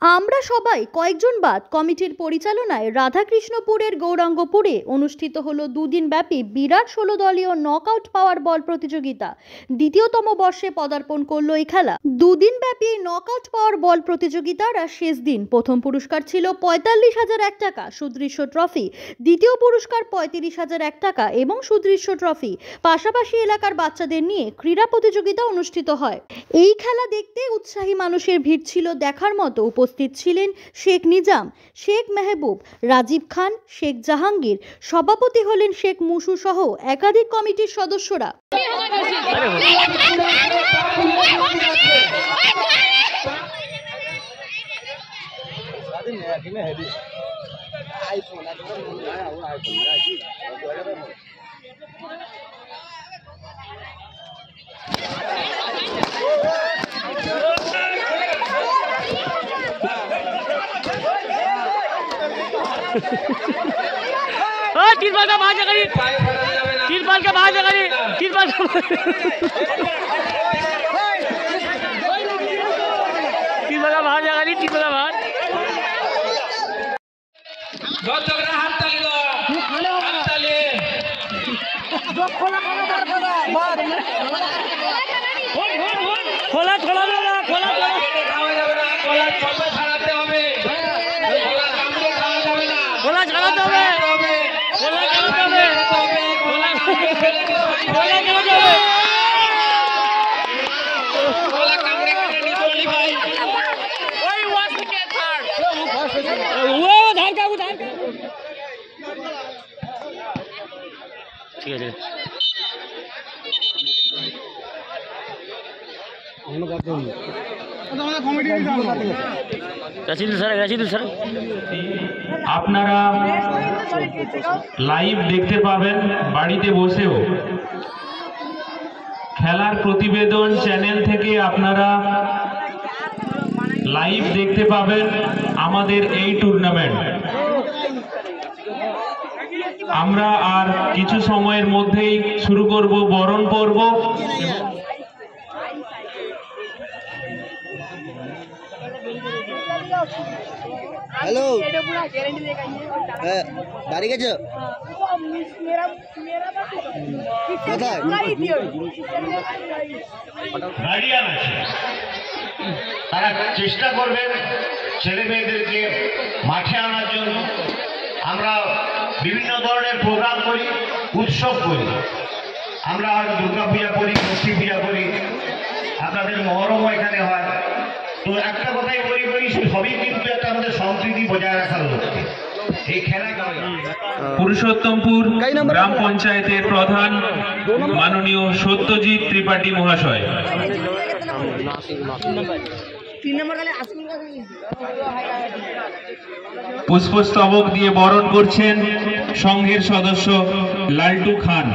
আমরা সবাই কয়েকজন বাদ কমিটির পরিচালনায় রাধাকৃষ্ণপুরের গৌরাঙ্গপুরে অনুষ্ঠিত হলো দুদিন ব্যাপী বিরাট 16 দলীয় নকআউট পাওয়ার বল প্রতিযোগিতা। দ্বিতীয়তম বর্ষে পদার্পণ করলো এই খেলা। দুদিন ব্যাপী নকআউট পাওয়ার বল প্রতিযোগিতার শেষ দিন প্রথম পুরস্কার ছিল 45,001 টাকা সুদৃশ্য ট্রফি, দ্বিতীয় পুরস্কার 35,001 টাকা এবং সুদৃশ্য ট্রফি। পাশাপাশি এলাকার বাচ্চাদের নিয়ে ক্রীড়া প্রতিযোগিতা অনুষ্ঠিত হয়। এই খেলা দেখতে উৎসাহী মানুষের ভিড় ছিল দেখার মতো। উপস্থিত ছিলেন শেখ নিজাম, শেখ মেহবুব, রাজীব খান, শেখ জাহাঙ্গীর, সভাপতি হলেন শেখ মুসু সহ একাধিক কমিটির সদস্যরা। तिरपाल का बाहर जगह, तिरपाल का बाहर जगह, तिरपाल का बाहर जगह, तिरपाल का बाहर। खोला खोला खोला खोला चलाते হবে ঠিক আছে। আপনারা লাইভ দেখতে পাবেন বাড়িতে বসেও। খেলার প্রতিবেদন চ্যানেল থেকে আপনারা লাইভ দেখতে পাবেন আমাদের এই টুর্নামেন্ট। আমরা আর কিছু সময়ের মধ্যেই শুরু করব বরণ পর্ব। हेलो बाड़ी गए গার্ডিয়ান আছে, তারা চেষ্টা করবেন ছেলে মেয়েদেরকে মাঠে আনার জন্য। আমরা বিভিন্ন ধরনের প্রোগ্রাম করি, উৎসব করি। আমরা হয়তো দুর্গা পূজা করি, লক্ষ্মী পূজা করি, আপনাদের মহরমও এখানে হয়। তো একটা কথাই বলি সবই কিন্তু একটা আমাদের সংস্কৃতি বজায় রাখার লক্ষ্যে এই খেলা। পুরুষোত্তমপুর গ্রাম পঞ্চায়েতের প্রধান মাননীয় সত্যজিৎ ত্রিপাঠী মহাশয় পুষ্পস্তবক দিয়ে বরণ করছেন সংঘের সদস্য লালটু খান।